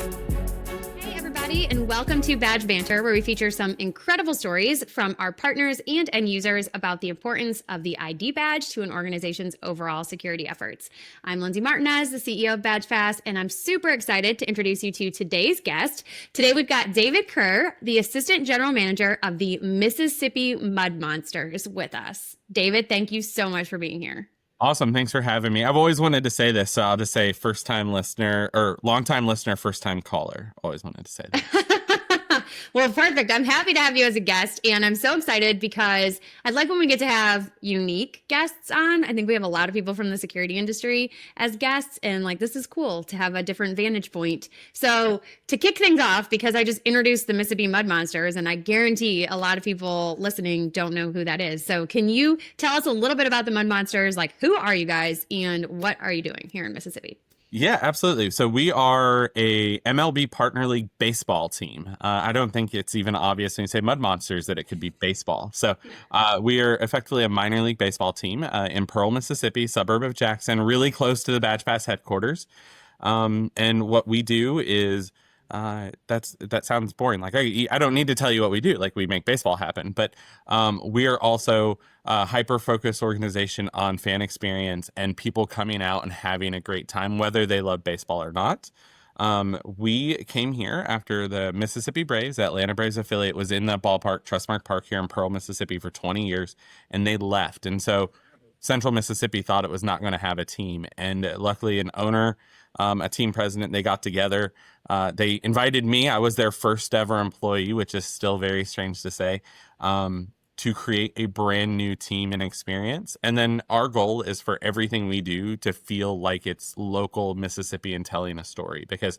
Hey, everybody, and welcome to Badge Banter, where we feature some incredible stories from our partners and end users about the importance of the ID badge to an organization's overall security efforts. I'm Lindsay Martinez, the CEO of BadgeFast, and I'm super excited to introduce you to today's guest. Today, we've got David Kerr, the Assistant General Manager of the Mississippi Mud Monsters, with us. David, thank you so much for being here. Awesome. Thanks for having me. I've always wanted to say this, so I'll just say first time listener or long time listener, first time caller. Always wanted to say that. Well, perfect. I'm happy to have you as a guest, and I'm so excited because I like when we get to have unique guests on. I think we have a lot of people from the security industry as guests, and like this is cool to have a different vantage point. So to kick things off, because I just introduced the Mississippi Mud Monsters, and I guarantee a lot of people listening don't know who that is. So can you tell us a little bit about the Mud Monsters? Like, who are you guys, and what are you doing here in Mississippi? Yeah, absolutely. So we are a MLB Partner League baseball team. I don't think it's even obvious when you say Mud Monsters that it could be baseball. So we are effectively a minor league baseball team in Pearl, Mississippi, suburb of Jackson, really close to the Badge Pass headquarters. And what we do is that sounds boring. Like I don't need to tell you what we do. Like we make baseball happen, but we are also a hyper-focused organization on fan experience and people coming out and having a great time, whether they love baseball or not. We came here after the Mississippi Braves, the Atlanta Braves affiliate, was in the ballpark, Trustmark Park here in Pearl, Mississippi for 20 years, and they left. And so Central Mississippi thought it was not going to have a team. And luckily an owner, a team president, they got together. They invited me. I was their first ever employee, which is still very strange to say, to create a brand new team and experience. And then our goal is for everything we do to feel like it's local Mississippi and telling a story, because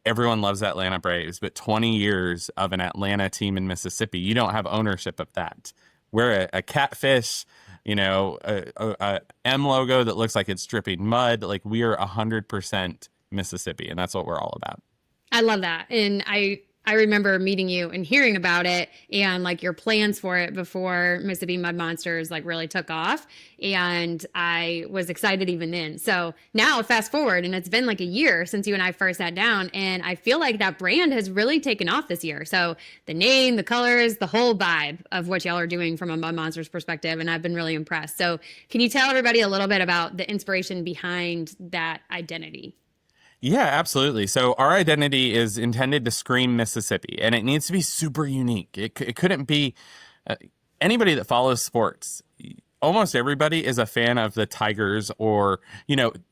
everyone loves Atlanta Braves, but 20 years of an Atlanta team in Mississippi, you don't have ownership of that. We're a catfish, a M logo that looks like it's dripping mud. Like we are 100% Mississippi, and that's what we're all about. I love that. And I remember meeting you and hearing about it and like your plans for it before Mississippi Mud Monsters like really took off. And I was excited even then. So now fast forward, and it's been like a year since you and I first sat down, and I feel like that brand has really taken off this year. So the name, the colors, the whole vibe of what y'all are doing from a Mud Monsters perspective, and I've been really impressed. So can you tell everybody a little bit about the inspiration behind that identity? Yeah, absolutely. So our identity is intended to scream Mississippi, and it needs to be super unique. It couldn't be anybody that follows sports. Almost everybody is a fan of the Tigers, or,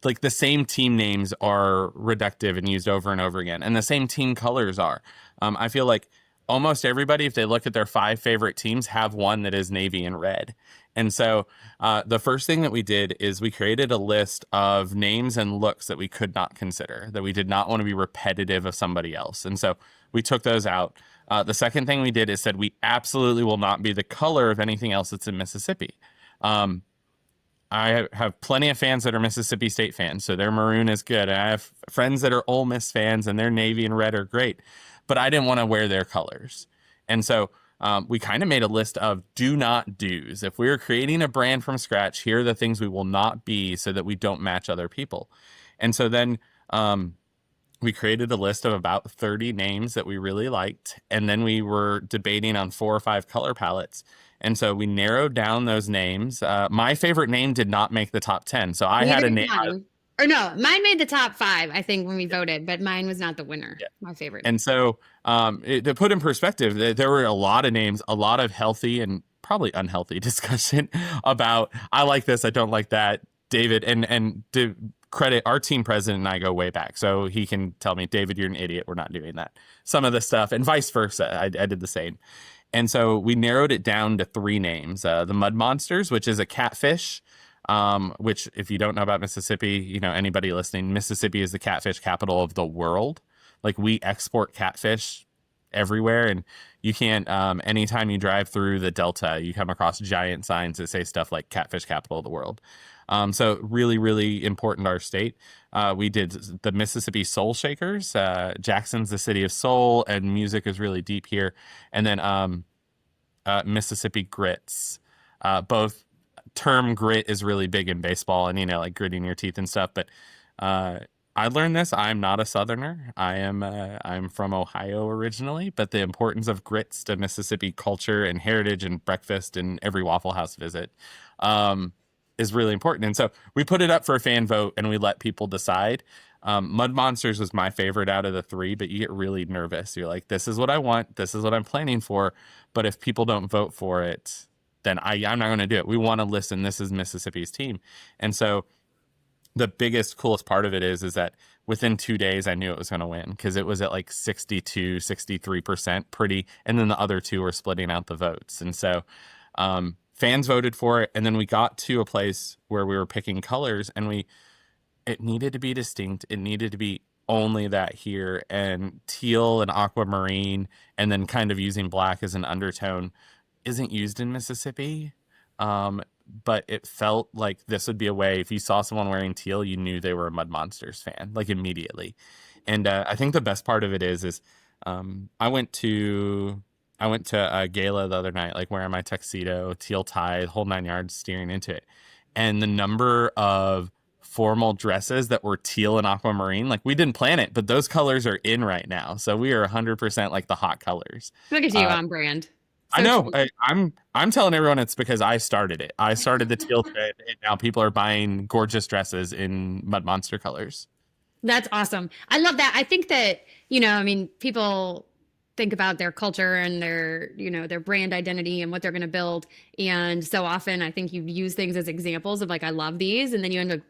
like the same team names are reductive and used over and over again, and the same team colors are. I feel like almost everybody, if they look at their 5 favorite teams, have one that is navy and red. And so the first thing that we did is we created a list of names and looks that we could not consider, that we did not want to be repetitive of somebody else. And so we took those out. The second thing we did is said we absolutely will not be the color of anything else that's in Mississippi. I have plenty of fans that are Mississippi State fans, so their maroon is good. And I have friends that are Ole Miss fans, and their navy and red are great. But I didn't want to wear their colors. And so we kind of made a list of do not do's. If we were creating a brand from scratch, here are the things we will not be so that we don't match other people. And so then we created a list of about 30 names that we really liked. And then we were debating on 4 or 5 color palettes. And so we narrowed down those names. My favorite name did not make the top 10. So I had a name. Or no, mine made the top 5, I think, when we voted, but mine was not the winner. Yeah. My favorite. And so to put in perspective, there were a lot of names, a lot of healthy and probably unhealthy discussion about, I like this, I don't like that. David, and to credit, our team president and I go way back. So he can tell me, David, you're an idiot. We're not doing that. Some of the stuff, and vice versa. I did the same. And so we narrowed it down to 3 names. The Mud Monsters, which is a catfish. Which, if you don't know about Mississippi, anybody listening, Mississippi is the catfish capital of the world. Like we export catfish everywhere, and you can't, anytime you drive through the Delta, you come across giant signs that say stuff like catfish capital of the world. So really, really important to our state. We did the Mississippi Soul Shakers. Jackson's the city of soul, and music is really deep here. And then Mississippi Grits, both. Term grit is really big in baseball, and like gritting your teeth and stuff, but I I learned this. I'm not a Southerner. I'm from Ohio originally, but the importance of grits to Mississippi culture and heritage and breakfast and every Waffle House visit um, is really important. And so we put it up for a fan vote and we let people decide. Mud Monsters was my favorite out of the three, but you get really nervous. You're like, this is what I want. This is what I'm planning for. But if people don't vote for it, then I'm not going to do it. We want to listen. This is Mississippi's team. And so the biggest, coolest part of it is that within 2 days, I knew it was going to win because it was at like 62, 63% pretty. And then the other two were splitting out the votes. And so fans voted for it. And then we got to a place where we were picking colors and it needed to be distinct. It needed to be only that here, and teal and aquamarine and then kind of using black as an undertone isn't used in Mississippi. But it felt like this would be a way, if you saw someone wearing teal, you knew they were a Mud Monsters fan, like immediately. And I think the best part of it is I went to a gala the other night, like wearing my tuxedo, teal tie, whole 9 yards, steering into it. And the number of formal dresses that were teal and aquamarine, like we didn't plan it, but those colors are in right now. So we are 100% like the hot colors. Look at you on brand. I know. I'm telling everyone it's because I started it. I started the teal trend, and now people are buying gorgeous dresses in Mud Monster colors. That's awesome. I love that. I think that, I mean, people think about their culture and their brand identity and what they're going to build. And so often I think you use things as examples of like, I love these. And then you end up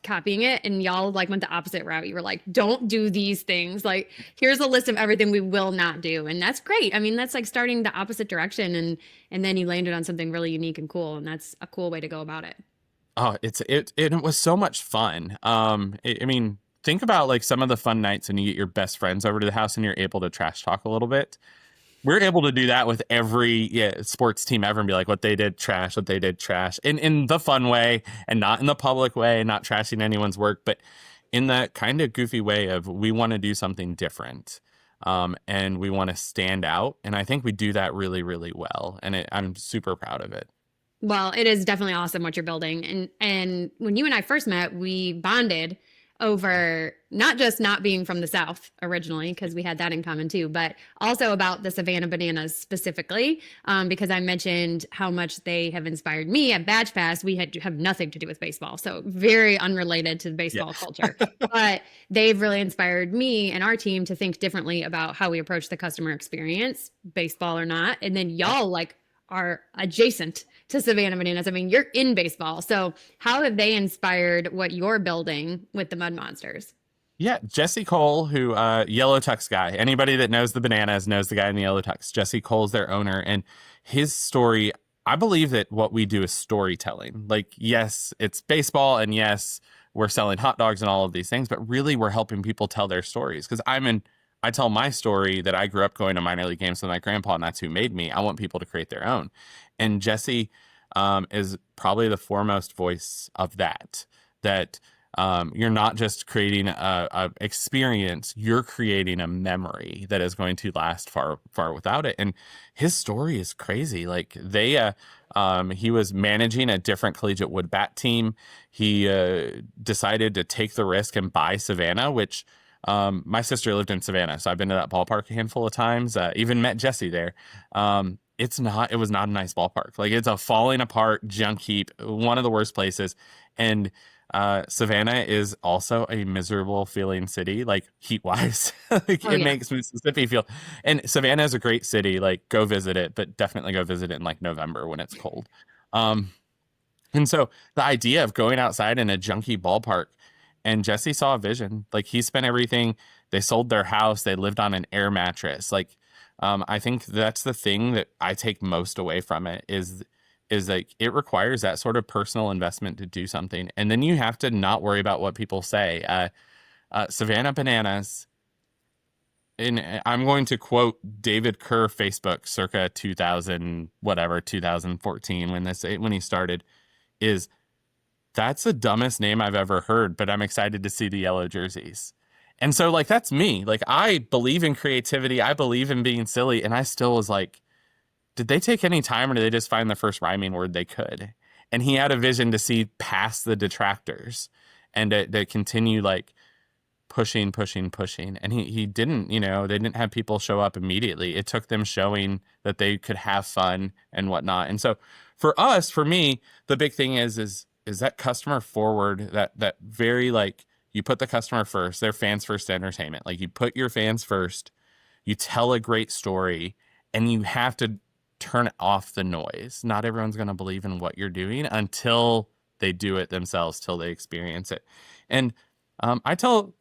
copying it, and y'all like went the opposite route. You were like, don't do these things. Like, here's a list of everything we will not do. And that's great. I mean, that's like starting the opposite direction, and then you landed on something really unique and cool. And that's a cool way to go about it. Oh, it was so much fun. I mean, think about like some of the fun nights when you get your best friends over to the house and you're able to trash talk a little bit. We're able to do that with every sports team ever and be like, what they did trash, in the fun way and not in the public way, not trashing anyone's work, but in that kind of goofy way of we want to do something different, and we want to stand out. And I think we do that really, really well. And I'm super proud of it. Well, it is definitely awesome what you're building. And when you and I first met, we bonded over not just not being from the South originally, because we had that in common too, but also about the Savannah Bananas specifically, because I mentioned how much they have inspired me at Badge Pass. We have nothing to do with baseball, so very unrelated to the baseball culture. But they've really inspired me and our team to think differently about how we approach the customer experience, baseball or not. And then y'all like are adjacent to Savannah Bananas. I mean, you're in baseball. So how have they inspired what you're building with the Mud Monsters? Yeah, Jesse Cole, who yellow tux guy. Anybody that knows the Bananas knows the guy in the yellow tux. Jesse Cole's their owner, and his story. I believe that what we do is storytelling. Like, yes, it's baseball, and yes, we're selling hot dogs and all of these things, but really we're helping people tell their stories. Because I tell my story that I grew up going to minor league games with my grandpa, and that's who made me. I want people to create their own. And Jesse is probably the foremost voice of that. You're not just creating a experience, you're creating a memory that is going to last far, far without it. And his story is crazy. Like he was managing a different collegiate wood bat team. He decided to take the risk and buy Savannah, which my sister lived in Savannah, so I've been to that ballpark a handful of times, even met Jesse there. It was not a nice ballpark. Like, it's a falling apart junk heap, one of the worst places. And Savannah is also a miserable feeling city, like heat wise. Makes Mississippi feel, and Savannah is a great city. Like, go visit it, but definitely go visit it in like November when it's cold. And so the idea of going outside in a junky ballpark, and Jesse saw a vision. Like, he spent everything. They sold their house. They lived on an air mattress. Like, I think that's the thing that I take most away from it is like it requires that sort of personal investment to do something. And then you have to not worry about what people say. Savannah Bananas, and I'm going to quote David Kerr Facebook circa 2014 when he started, is that's the dumbest name I've ever heard, but I'm excited to see the yellow jerseys. And so, like, that's me. Like, I believe in creativity. I believe in being silly. And I still was like, did they take any time, or did they just find the first rhyming word they could? And he had a vision to see past the detractors and to continue, like, pushing, pushing, pushing. And he didn't, they didn't have people show up immediately. It took them showing that they could have fun and whatnot. And so for me, the big thing is that customer forward, that very like, you put the customer first, their fans first entertainment. Like you put your fans first, you tell a great story, and you have to turn off the noise. Not everyone's going to believe in what you're doing until they do it themselves, till they experience it. And I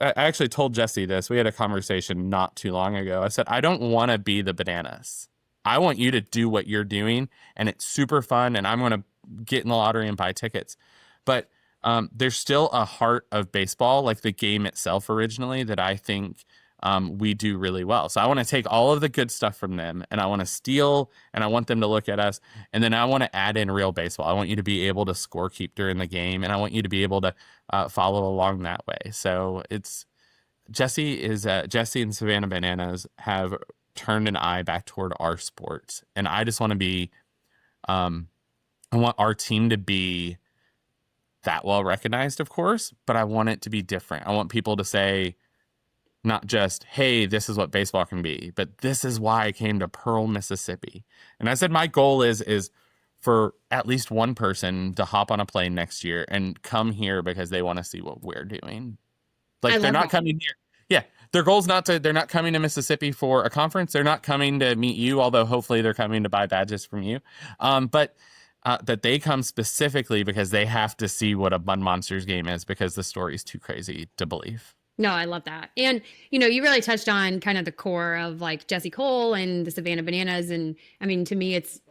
actually told Jesse this. We had a conversation not too long ago. I said, I don't want to be the bananas. I want you to do what you're doing, and it's super fun, and I'm going to get in the lottery and buy tickets. But there's still a heart of baseball, like the game itself originally, that I think we do really well. So I want to take all of the good stuff from them, and I want to steal, and I want them to look at us, and then I want to add in real baseball. I want you to be able to score keep during the game, and I want you to be able to follow along that way. So it's Jesse and Savannah Bananas have turned an eye back toward our sport, and I just want to be, I want our team to be that well recognized, of course, but I want it to be different. I want people to say, not just, hey, this is what baseball can be, but this is why I came to Pearl, Mississippi. And I said, my goal is for at least one person to hop on a plane next year and come here because they want to see what we're doing. Like they're not coming here. Yeah. Their goal's they're not coming to Mississippi for a conference. They're not coming to meet you, although hopefully they're coming to buy badges from you. But that they come specifically because they have to see what a Mud Monsters game is, because the story's too crazy to believe. No, I love that. And, you really touched on kind of the core of like Jesse Cole and the Savannah Bananas. And I mean, to me, it's,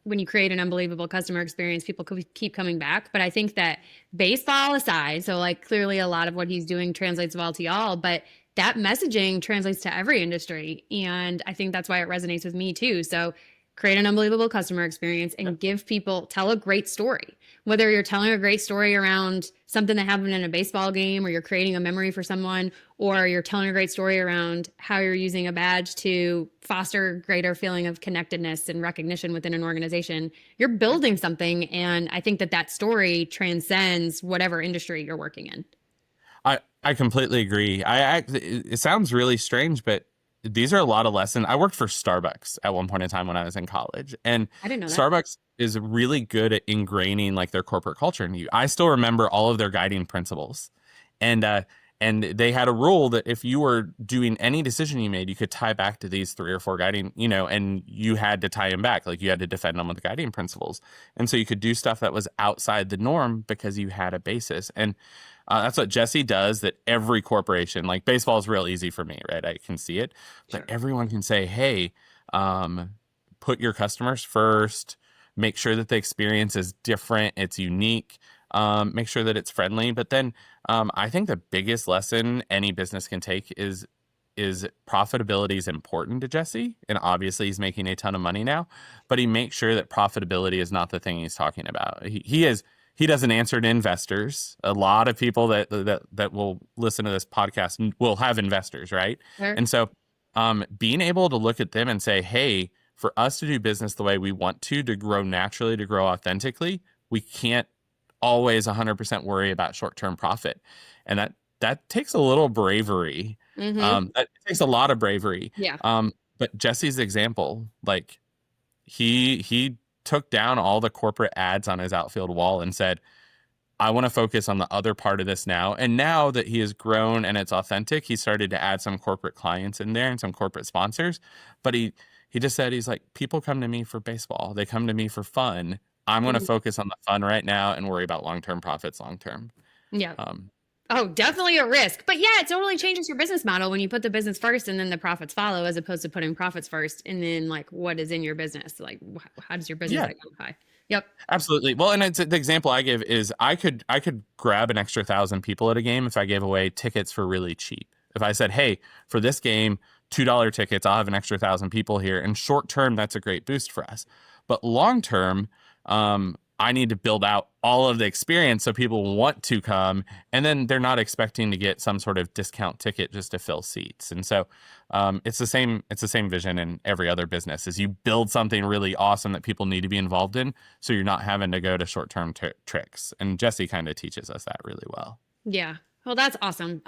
when you create an unbelievable customer experience, people keep coming back. But I think that baseball aside, so like clearly a lot of what he's doing translates well to y'all, but that messaging translates to every industry. And I think that's why it resonates with me too. So create an unbelievable customer experience and tell a great story. Whether you're telling a great story around something that happened in a baseball game, or you're creating a memory for someone, or you're telling a great story around how you're using a badge to foster greater feeling of connectedness and recognition within an organization, you're building something. And I think that story transcends whatever industry you're working in. I completely agree. It sounds really strange, but these are a lot of lessons. I worked for Starbucks at one point in time when I was in college, and I didn't know that. Starbucks is really good at ingraining like their corporate culture in you. I still remember all of their guiding principles, and they had a rule that if you were doing any decision you made, you could tie back to these 3 or 4 guiding, and you had to tie them back. Like you had to defend them with the guiding principles. And so you could do stuff that was outside the norm because you had a basis. And that's what Jesse does, that every corporation, like baseball is real easy for me, right? I can see it, but everyone can say, hey, put your customers first, make sure that the experience is different, it's unique, make sure that it's friendly. But then I think the biggest lesson any business can take is profitability is important to Jesse. And obviously he's making a ton of money now, but he makes sure that profitability is not the thing he's talking about. He doesn't answer to investors. A lot of people that will listen to this podcast will have investors, right? Sure. And so being able to look at them and say, hey, for us to do business the way we want to grow naturally, to grow authentically, we can't always 100% worry about short-term profit. And that takes a little bravery. Mm-hmm. That takes a lot of bravery. Yeah. But Jesse's example, like he took down all the corporate ads on his outfield wall and said, I want to focus on the other part of this now. And now that he has grown and it's authentic, he started to add some corporate clients in there and some corporate sponsors. But he just said, he's like, people come to me for baseball. They come to me for fun. I'm going to focus on the fun right now and worry about long-term profits long-term. Yeah. Oh, definitely a risk. But yeah, it totally changes your business model when you put the business first and then the profits follow, as opposed to putting profits first and then like what is in your business. Like how does your business identify? Yep. Absolutely. Well, and the example I give is I could grab an extra 1,000 people at a game if I gave away tickets for really cheap. If I said, hey, for this game, $2 tickets, I'll have an extra 1,000 people here. And short term, that's a great boost for us. But long term, I need to build out all of the experience so people want to come, and then they're not expecting to get some sort of discount ticket just to fill seats. And so it's the same vision in every other business, is you build something really awesome that people need to be involved in, so you're not having to go to short-term tricks. And Jesse kind of teaches us that really well. Yeah. Well, that's awesome.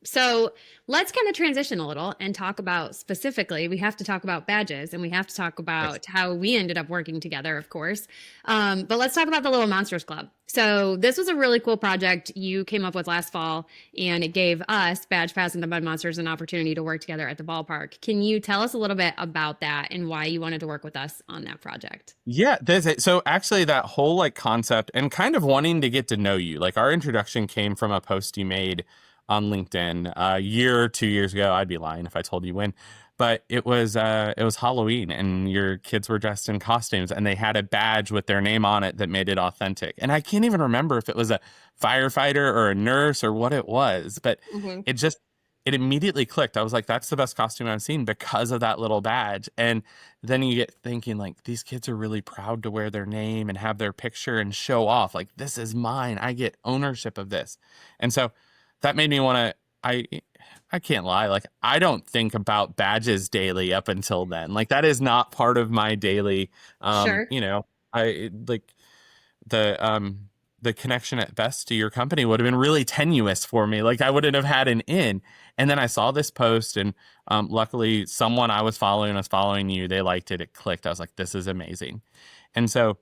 So let's kind of transition a little and talk about specifically, we have to talk about badges and we have to talk Yes. about how we ended up working together, of course. But let's talk about the Little Monsters Club. So this was a really cool project you came up with last fall, and it gave us, Badge Pass and the Mud Monsters, an opportunity to work together at the ballpark. Can you tell us a little bit about that and why you wanted to work with us on that project? Yeah, there's it. So actually that whole like concept and kind of wanting to get to know you, like our introduction came from a post you made on LinkedIn a year or 2 years ago. I'd be lying if I told you when, but it was Halloween and your kids were dressed in costumes and they had a badge with their name on it that made it authentic. And I can't even remember if it was a firefighter or a nurse or what it was, but Mm-hmm. it just it immediately clicked. I was like, that's the best costume I've seen because of that little badge. And then you get thinking like these kids are really proud to wear their name and have their picture and show off like this is mine. I get ownership of this. And so that made me want to I can't lie, like I don't think about badges daily up until then. Like that is not part of my daily Sure. I like the connection at best to your company would have been really tenuous for me. Like I wouldn't have had an in. And then I saw this post, and luckily someone I was following was following you. They liked it. It clicked. I was like, this is amazing. And so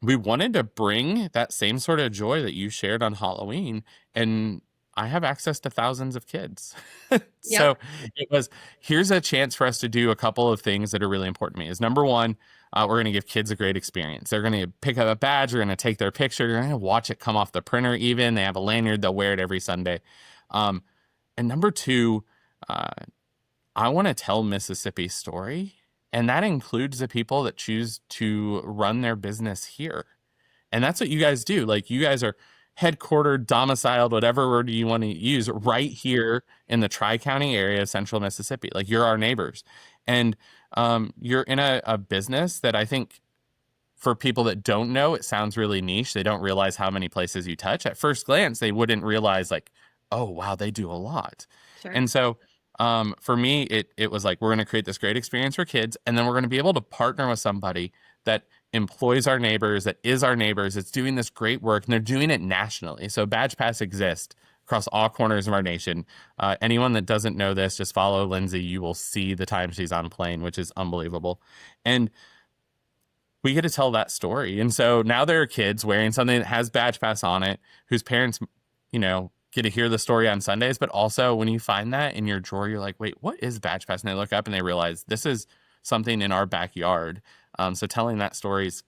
we wanted to bring that same sort of joy that you shared on Halloween. And I have access to thousands of kids. Yep. So it was, here's a chance for us to do a couple of things that are really important to me. Is number one, we're going to give kids a great experience. They're going to pick up a badge. We're going to take their picture. They're going to watch it come off the printer even. They have a lanyard. They'll wear it every Sunday. Um, and number two, uh, I want to tell Mississippi's story. And that includes the people that choose to run their business here. And that's what you guys do. Like you guys are headquartered, domiciled, whatever word you want to use, right here in the Tri-County area of Central Mississippi. Like you're our neighbors. And you're in a business that I think for people that don't know, it sounds really niche. They don't realize how many places you touch. At first glance, they wouldn't realize like, oh, wow, they do a lot. Sure. And so for me, it was like, we're going to create this great experience for kids. And then we're going to be able to partner with somebody that employs our neighbors, that is our neighbors, that's doing this great work, and they're doing it nationally. So Badge Pass exists across all corners of our nation. Anyone that doesn't know this, just follow Lindsay. You will see the time she's on plane, which is unbelievable. And we get to tell that story. And so now there are kids wearing something that has Badge Pass on it, whose parents, get to hear the story on Sundays. But also when you find that in your drawer, you're like, wait, what is Badge Pass? And they look up and they realize this is something in our backyard. So telling that story is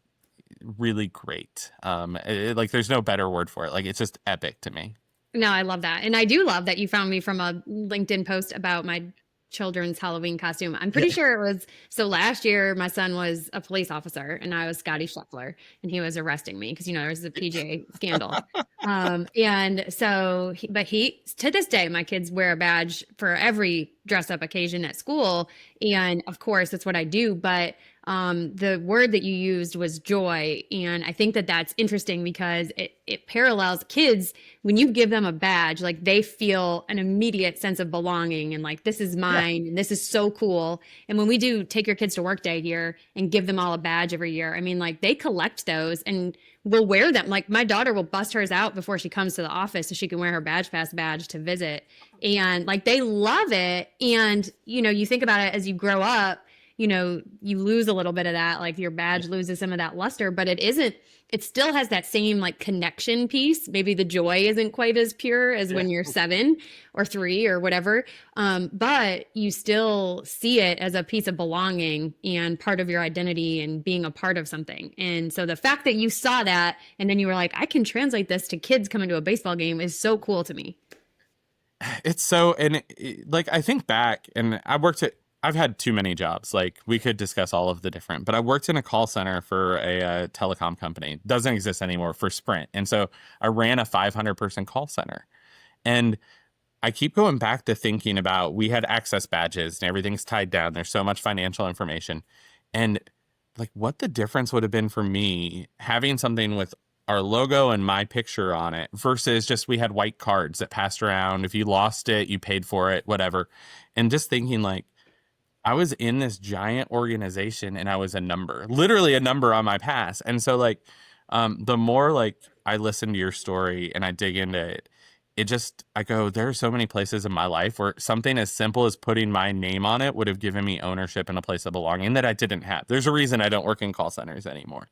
really great. Like there's no better word for it. Like it's just epic to me. No, I love that. And I do love that you found me from a LinkedIn post about my children's Halloween costume. I'm pretty Yeah. sure it was so last year my son was a police officer and I was Scotty Scheffler and he was arresting me because there was a PJ scandal. And so but he to this day my kids wear a badge for every dress up occasion at school, and of course that's what I do, but the word that you used was joy. And I think that that's interesting because it parallels kids. When you give them a badge, like they feel an immediate sense of belonging and like, this is Yeah. mine and this is so cool. And when we do take your kids to work day here and give them all a badge every year, I mean, like they collect those and will wear them. Like my daughter will bust hers out before she comes to the office so she can wear her Badge Pass badge to visit. And like they love it. And, you think about it as you grow up, you lose a little bit of that, like your badge loses some of that luster, but it still has that same like connection piece. Maybe the joy isn't quite as pure as Yeah. when you're 7 or 3 or whatever. But you still see it as a piece of belonging and part of your identity and being a part of something. And so the fact that you saw that and then you were like, I can translate this to kids coming to a baseball game is so cool to me. It's so, and like I think back, and I've had too many jobs. Like we could discuss all of the different, but I worked in a call center for a telecom company. Doesn't exist anymore, for Sprint. And so I ran a 500-person call center. And I keep going back to thinking about, we had access badges and everything's tied down. There's so much financial information. And like what the difference would have been for me having something with our logo and my picture on it versus just we had white cards that passed around. If you lost it, you paid for it, whatever. And just thinking like, I was in this giant organization and I was a number, literally a number on my pass. And so like, the more like I listen to your story and I dig into it, I go, there are so many places in my life where something as simple as putting my name on it would have given me ownership and a place of belonging that I didn't have. There's a reason I don't work in call centers anymore.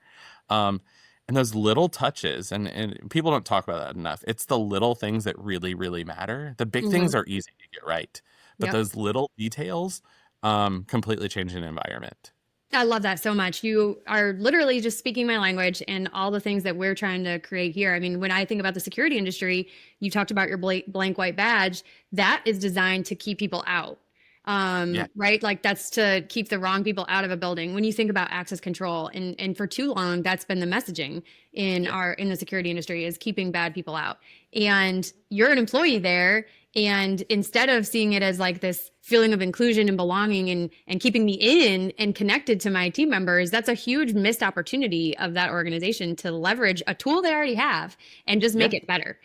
Um, and those little touches, and people don't talk about that enough. It's the little things that really, really matter. The big Hmm. things are easy to get right, but Yep. those little details completely change an environment. I love that so much. You are literally just speaking my language and all the things that we're trying to create here. I mean, when I think about the security industry, you talked about your blank white badge. That is designed to keep people out. Yeah, Right? Like that's to keep the wrong people out of a building. When you think about access control, and for too long, that's been the messaging yeah, in the security industry is keeping bad people out. And you're an employee there, and instead of seeing it as like this feeling of inclusion and belonging and keeping me in and connected to my team members, that's a huge missed opportunity of that organization to leverage a tool they already have and just make yeah. it better.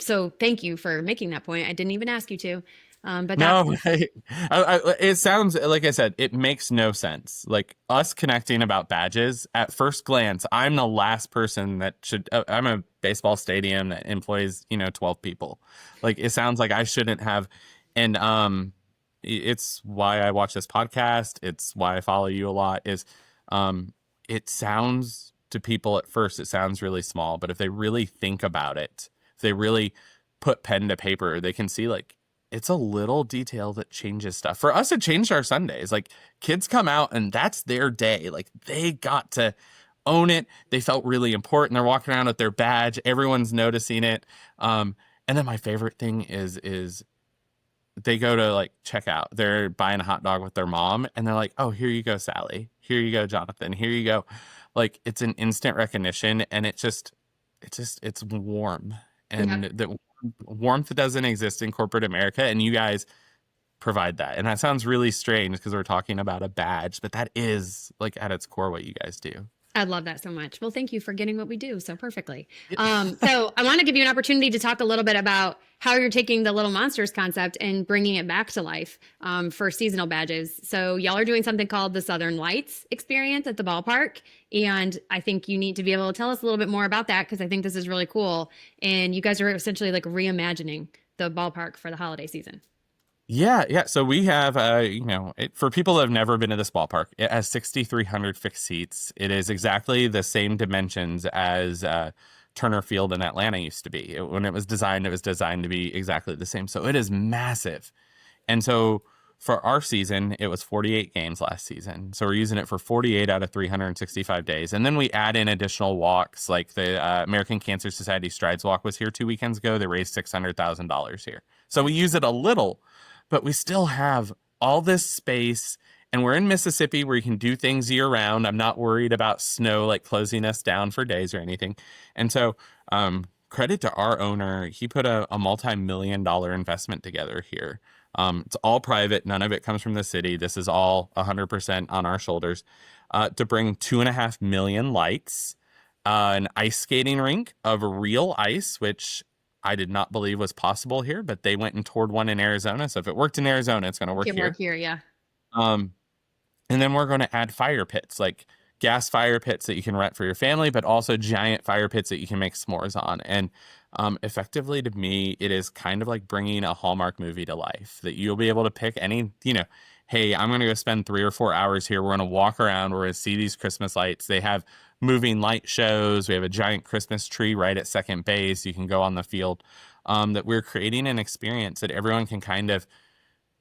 So thank you for making that point. I didn't even ask you to. But that's No, it sounds like I said, it makes no sense. Like us connecting about badges at first glance, I'm the last person that should. I'm a baseball stadium that employs, 12 people. Like it sounds like I shouldn't have. And it's why I watch this podcast. It's why I follow you a lot. Um, it sounds to people at first, it sounds really small, but if they really think about it, if they really put pen to paper, they can see like it's a little detail that changes stuff. For us, it changed our Sundays. Like kids come out and that's their day. Like they got to own it. They felt really important. They're walking around with their badge. Everyone's noticing it. And then my favorite thing is they go to like check out. They're buying a hot dog with their mom and they're like, "Oh, here you go, Sally. Here you go, Jonathan. Here you go." Like it's an instant recognition and it's warm. yeah. And the warmth doesn't exist in corporate America, and you guys provide that. And that sounds really strange because we're talking about a badge, but that is like at its core what you guys do. I love that so much. Well, thank you for getting what we do so perfectly. Yeah. So I want to give you an opportunity to talk a little bit about how you're taking the Little Monsters concept and bringing it back to life for seasonal badges. So y'all are doing something called the Southern Lights experience at the ballpark. And I think you need to be able to tell us a little bit more about that because I think this is really cool. And you guys are essentially like reimagining the ballpark for the holiday season. Yeah, yeah. So we have, for people that have never been to this ballpark, it has 6,300 fixed seats. It is exactly the same dimensions as Turner Field in Atlanta used to be. When it was designed to be exactly the same. So it is massive. And so for our season, it was 48 games last season. So we're using it for 48 out of 365 days. And then we add in additional walks, like the American Cancer Society Strides Walk was here 2 weekends ago. They raised $600,000 here. So we use it a little, but we still have all this space. And we're in Mississippi where you can do things year round. I'm not worried about snow like closing us down for days or anything. And so credit to our owner. He put a multi-million-dollar investment together here. It's all private. None of it comes from the city. This is all 100% on our shoulders to bring 2.5 million lights, an ice skating rink of real ice, which I did not believe was possible here, but they went and toured one in Arizona. So if it worked in Arizona, it's going to work Can here. work here, yeah. Um, and then we're going to add fire pits, like gas fire pits that you can rent for your family, but also giant fire pits that you can make s'mores on. And effectively, to me, it is kind of like bringing a Hallmark movie to life that you'll be able to pick any, hey, I'm going to go spend 3 or 4 hours here. We're going to walk around. We're going to see these Christmas lights. They have moving light shows. We have a giant Christmas tree right at second base. You can go on the field. That we're creating an experience that everyone can kind of,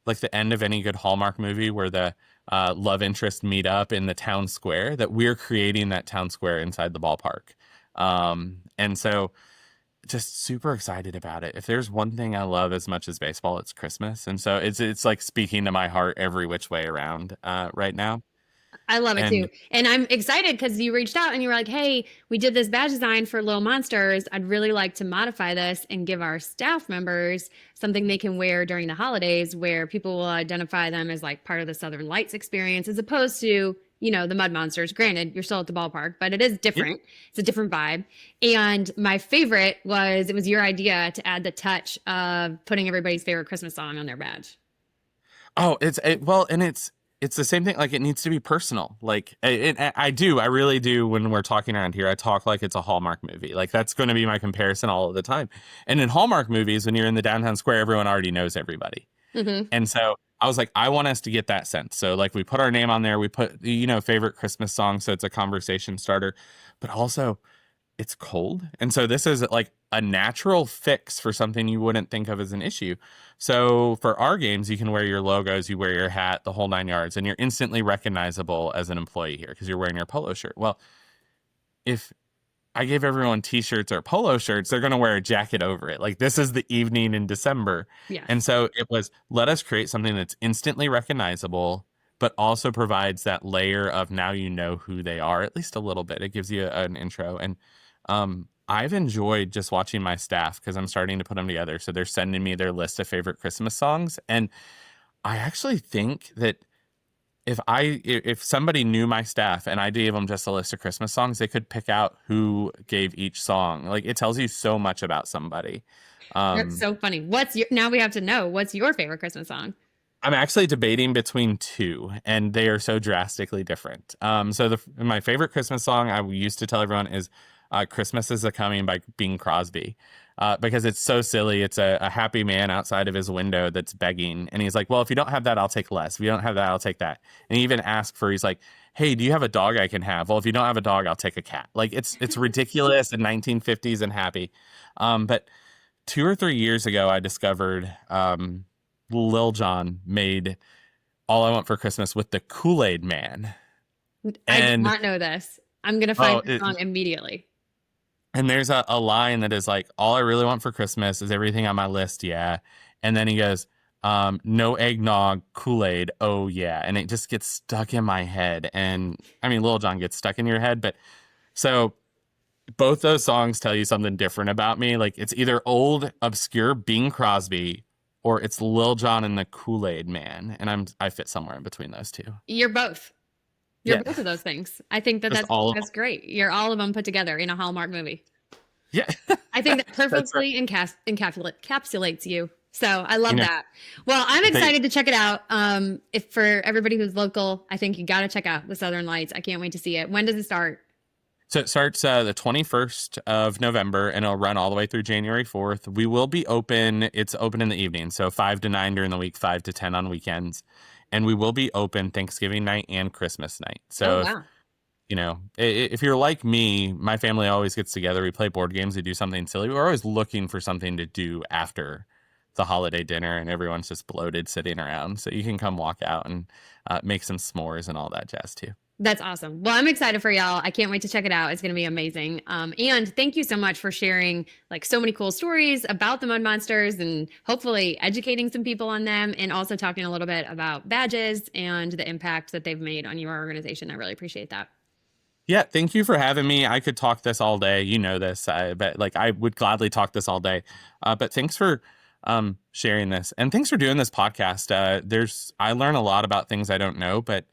like the end of any good Hallmark movie where the love interest meet up in the town square, that we're creating that town square inside the ballpark. And so just super excited about it. If there's one thing I love as much as baseball, it's Christmas. And so it's like speaking to my heart every which way around right now. I love it too. And And I'm excited because you reached out and you were like, hey, we did this badge design for Little Monsters. I'd really like to modify this and give our staff members something they can wear during the holidays where people will identify them as like part of the Southern Lights experience as opposed to, the Mud Monsters. Granted, you're still at the ballpark, but it is yeah. different. It's a different vibe. And my favorite was it was your idea to add the touch of putting everybody's favorite Christmas song on their badge. Oh, it's it's the same thing. Like, it needs to be personal. Like, I really do. When we're talking around here, I talk like it's a Hallmark movie. Like, that's going to be my comparison all of the time. And in Hallmark movies, when you're in the downtown square, everyone already knows everybody. Mm-hmm. And so I was like, I want us to get that sense. So like, we put our name on there, we put, favorite Christmas song. So it's a conversation starter, but also it's cold. And so this is like a natural fix for something you wouldn't think of as an issue. So for our games, you can wear your logos, you wear your hat, the whole 9 yards, and you're instantly recognizable as an employee here because you're wearing your polo shirt. Well, if I gave everyone t-shirts or polo shirts, they're going to wear a jacket over it. Like, this is the evening in December. Yeah. And so it was, let us create something that's instantly recognizable, but also provides that layer of now you know who they are, at least a little bit. It gives you an intro. And I've enjoyed just watching my staff because I'm starting to put them together. So they're sending me their list of favorite Christmas songs. And I actually think that if somebody knew my staff and I gave them just a list of Christmas songs, they could pick out who gave each song. Like, it tells you so much about somebody. That's so funny. Now we have to know, what's your favorite Christmas song? I'm actually debating between two, and they are so drastically different. So my favorite Christmas song I used to tell everyone is Christmas Is A-Coming by Bing Crosby. Because it's so silly. It's a happy man outside of his window that's begging. And he's like, well, if you don't have that, I'll take less. If you don't have that, I'll take that. And he even asks he's like, hey, do you have a dog I can have? Well, if you don't have a dog, I'll take a cat. Like, it's ridiculous and 1950s and happy. But 2 or 3 years ago, I discovered Lil Jon made All I Want for Christmas with the Kool-Aid Man. I did not know this. I'm going to find this song immediately. And there's a line that is like, all I really want for Christmas is everything on my list, yeah. And then he goes, no eggnog, Kool-Aid, oh yeah. And it just gets stuck in my head. And I mean, Lil Jon gets stuck in your head. But so both those songs tell you something different about me. Like, it's either old, obscure Bing Crosby, or it's Lil Jon and the Kool-Aid Man. And I fit somewhere in between those two. You're both. You're both of those things. I think that's great. You're all of them put together in a Hallmark movie. Yeah. I think that perfectly encapsulates you. So I love that. Well, I'm excited to check it out. If for everybody who's local, I think you got to check out the Southern Lights. I can't wait to see it. When does it start? So it starts the 21st of November, and it'll run all the way through January 4th. We will be open. It's open in the evening, so 5 to 9 during the week, 5 to 10 on weekends. And we will be open Thanksgiving night and Christmas night. So, if you're like me, my family always gets together. We play board games. We do something silly. We're always looking for something to do after the holiday dinner, and everyone's just bloated sitting around. So you can come walk out and make some s'mores and all that jazz too. That's awesome. Well, I'm excited for y'all. I can't wait to check it out. It's going to be amazing. And thank you so much for sharing like so many cool stories about the Mud Monsters and hopefully educating some people on them, and also talking a little bit about badges and the impact that they've made on your organization. I really appreciate that. Yeah, thank you for having me. I could talk this all day. You know this, but like I would gladly talk this all day. But thanks for sharing this, and thanks for doing this podcast. I learn a lot about things I don't know, but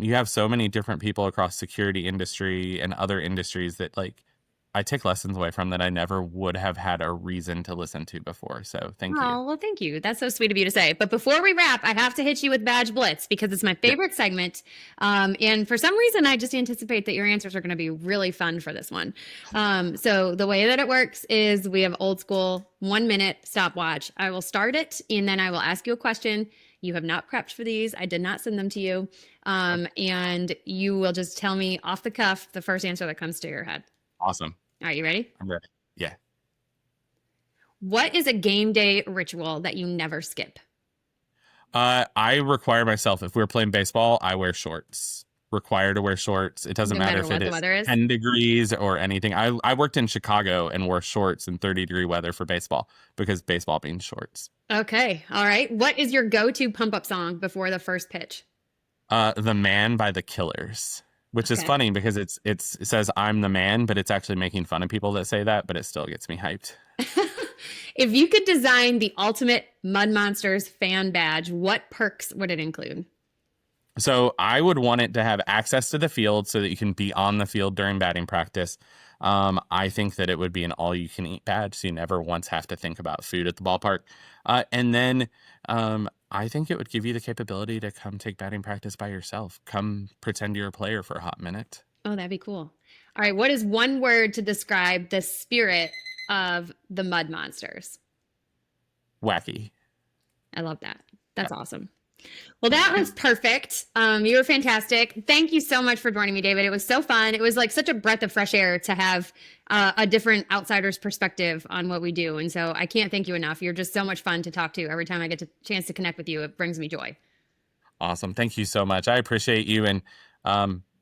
you have so many different people across security industry and other industries that like I take lessons away from that I never would have had a reason to listen to before. So thank you. Oh, well, thank you. That's so sweet of you to say. But before we wrap, I have to hit you with Badge Blitz because it's my favorite segment. And for some reason, I just anticipate that your answers are going to be really fun for this one. So the way that it works is we have old school 1 minute stopwatch. I will start it and then I will ask you a question. You have not prepped for these. I did not send them to you. And you will just tell me off the cuff the first answer that comes to your head. Awesome. All right, you ready? I'm ready. Yeah. What is a game day ritual that you never skip? I require myself, if we're playing baseball, I wear shorts. Required to wear shorts. It doesn't matter if it is 10 degrees or anything. I worked in Chicago and wore shorts in 30-degree weather for baseball because baseball means shorts. Okay. All right. What is your go-to pump-up song before the first pitch? The Man by the Killers. Which is funny because it says I'm the man, but it's actually making fun of people that say that, but it still gets me hyped. If you could design the ultimate Mud Monsters fan badge, what perks would it include? So I would want it to have access to the field so that you can be on the field during batting practice. I think that it would be an all-you-can-eat badge, so you never once have to think about food at the ballpark. And then I think it would give you the capability to come take batting practice by yourself. Come pretend you're a player for a hot minute. Oh, that'd be cool. All right, what is one word to describe the spirit of the Mud Monsters? Wacky. I love that. That's awesome. Well, that was perfect. You were fantastic. Thank you so much for joining me, David. It was so fun. It was like such a breath of fresh air to have a different outsider's perspective on what we do. And so I can't thank you enough. You're just so much fun to talk to. Every time I get a chance to connect with you, it brings me joy. Awesome. Thank you so much. I appreciate you. And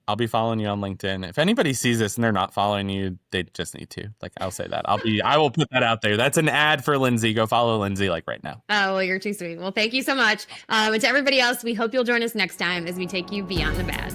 I'll be following you on LinkedIn. If anybody sees this and they're not following you, they just need to. Like, I'll say that. I will put that out there. That's an ad for Lindsay. Go follow Lindsay like right now. Oh, well, you're too sweet. Well, thank you so much. And to everybody else, we hope you'll join us next time as we take you beyond the badge.